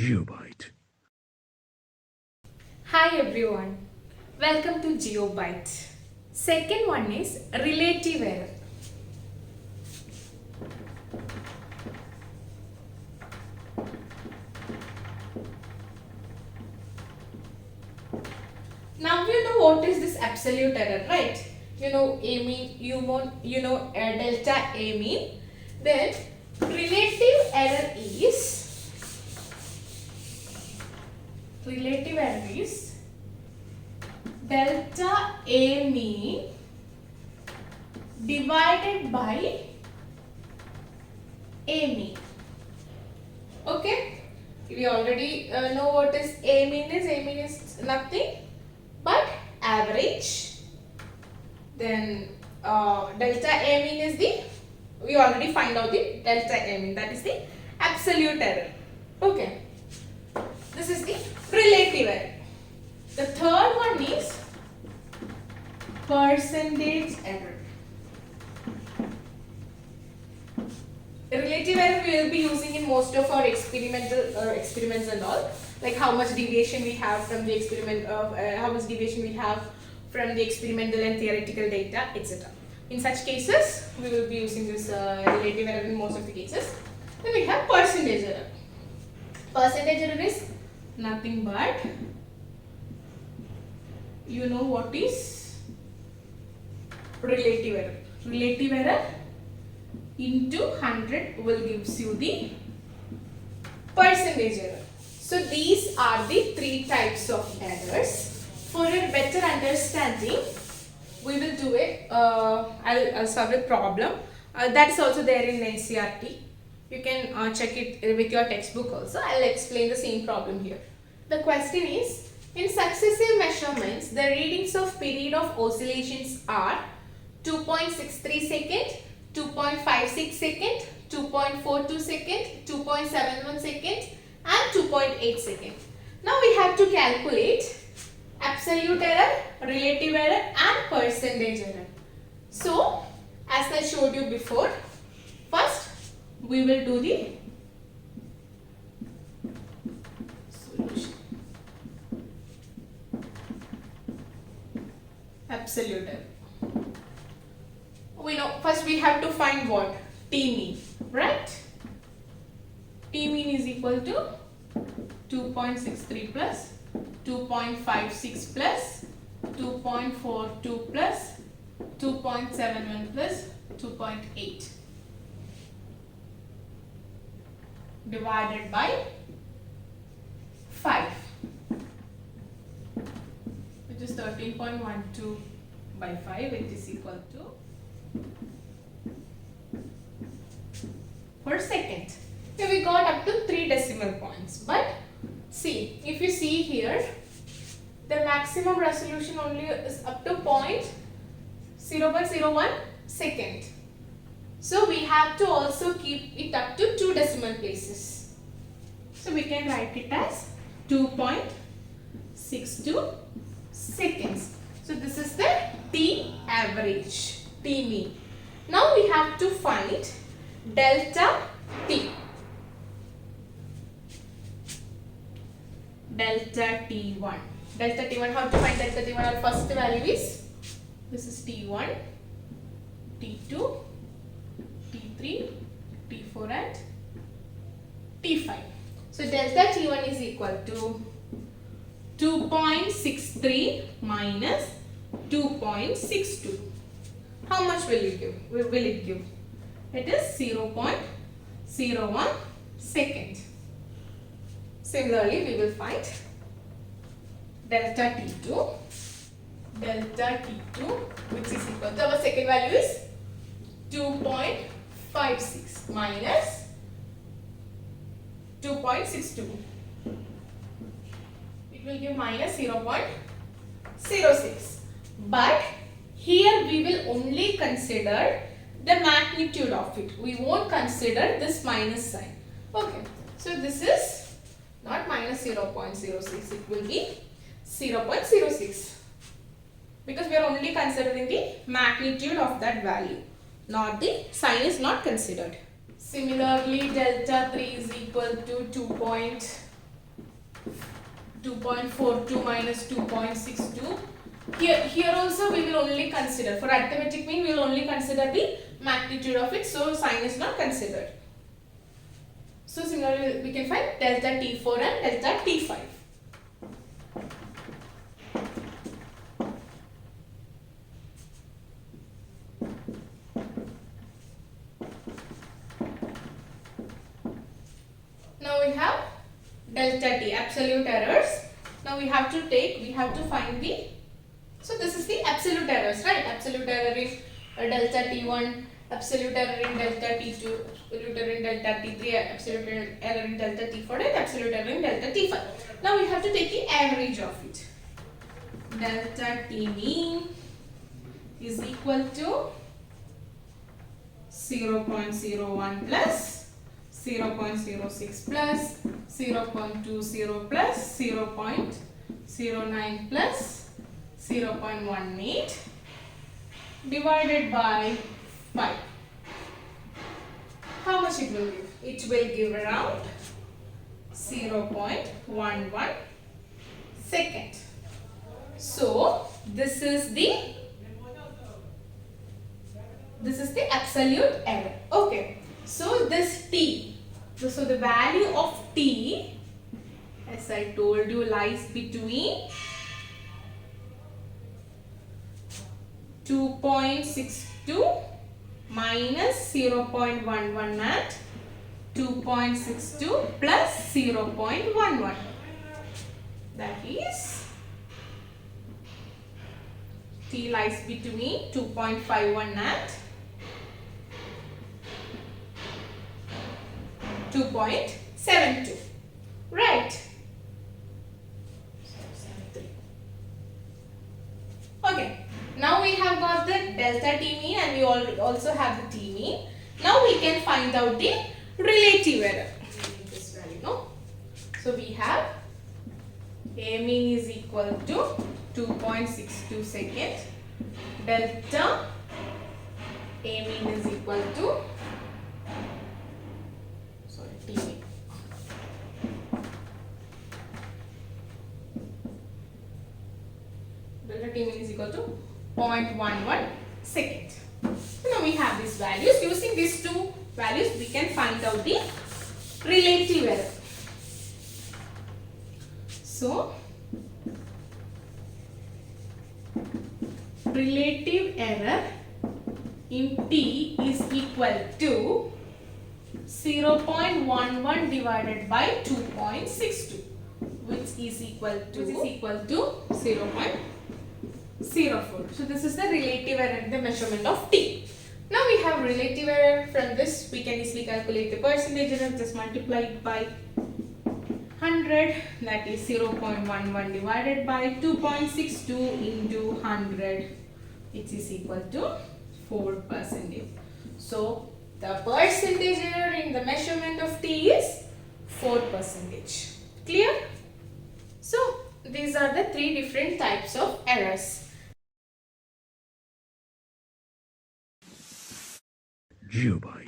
GeopByte. Hi everyone, welcome to GeopByte. Second one is relative error. Now you know what is this absolute error, right? You know A mean, you know delta A mean. Then relative error is delta A mean divided by A mean. Okay, we already know what is A mean is. A mean is nothing but average. Then delta A mean is we already find out the delta A mean, that is the absolute error. Okay, this is the relative error. The third one is percentage error. Relative error we will be using in most of our experiments and all, like how much deviation we have from the experimental and theoretical data, etc. In such cases, we will be using this relative error in most of the cases. Then we have percentage error. Percentage error is nothing but, you know what is relative error. Relative error into 100 will gives you the percentage error. So these are the three types of errors. For a better understanding, we will do I'll solve a problem that is also there in Ncert. You can check it with your textbook also. I'll explain the same problem here. The question is, in successive measurements, the readings of period of oscillations are 2.63 second, 2.56 second, 2.42 second, 2.71 second and 2.8 second. Now we have to calculate absolute error, relative error and percentage error. So as I showed you before, first we will do the solution. Absolute error. We know first we have to find what? T mean, right? T mean is equal to 2.63 plus 2.56 plus 2.42 plus 2.71 plus 2.8 divided by 5, which is 13.12 by 5, which is equal to per second. Here we got up to 3 decimal points, but see, if you see here, the maximum resolution only is up to 0.01 second. So we have to also keep it up to 2 decimal places. So we can write it as 2.62 seconds. So this is the T average, T mean. Now we have to find delta T. Delta T1. Delta T1, how to find delta T1? Our first value is, this is T1, T2, T3, T4 and T5. So delta T1 is equal to 2.63 minus 2.62. How much will it give? It is 0.01 second. Similarly, we will find delta T2, which is equal to, our second value is 2.56 minus 2.62. It will give minus 0.06. But here we will only consider the magnitude of it. We won't consider this minus sign. Okay. So this is not minus 0.06. It will be 0.06. Because we are only considering the magnitude of that value. Not the sign is not considered. Similarly, delta 3 is equal to 2.56 2.42 minus 2.62. Here also we will only consider, for arithmetic mean we will only consider the magnitude of it, so sign is not considered. So similarly we can find delta T4 and delta T5. Now we have delta T, absolute errors. Now we have to find the, so this is the absolute errors, right? Absolute error in delta T1, absolute error in delta T2, absolute error in delta T3, absolute error in delta T4 and absolute error in delta T5. Now we have to take the average of it. Delta T mean is equal to 0.01 plus 0.06 plus 0.20 plus 0.09 plus 0.18 divided by 5. How much it will give? It will give around 0.11 second. So this is the absolute error. Okay. So this T, so the value of T, as I told you, lies between 2.62 minus 0.11 and 2.62 plus 0.11. That is, T lies between 2.51 and 2.72. Right. Okay. Now we have got the delta T mean and we also have the T mean. Now we can find out the relative error. This value, no? So we have A mean is equal to 2.62 second. Delta A mean is equal to, T mean. Delta T mean is equal to 0.11 second. So now we have these values. Using these two values, we can find out the relative error. So, relative error in T is equal to 0.11 divided by 2.62, which is equal to 0.04. So this is the relative error in the measurement of T. Now we have relative error. From this we can easily calculate the percentage error. Just multiply it by 100, that is 0.11 divided by 2.62 into 100, which is equal to 4%. So the percentage error in the measurement of T is 4%. Clear? So these are the three different types of errors. GeopByte.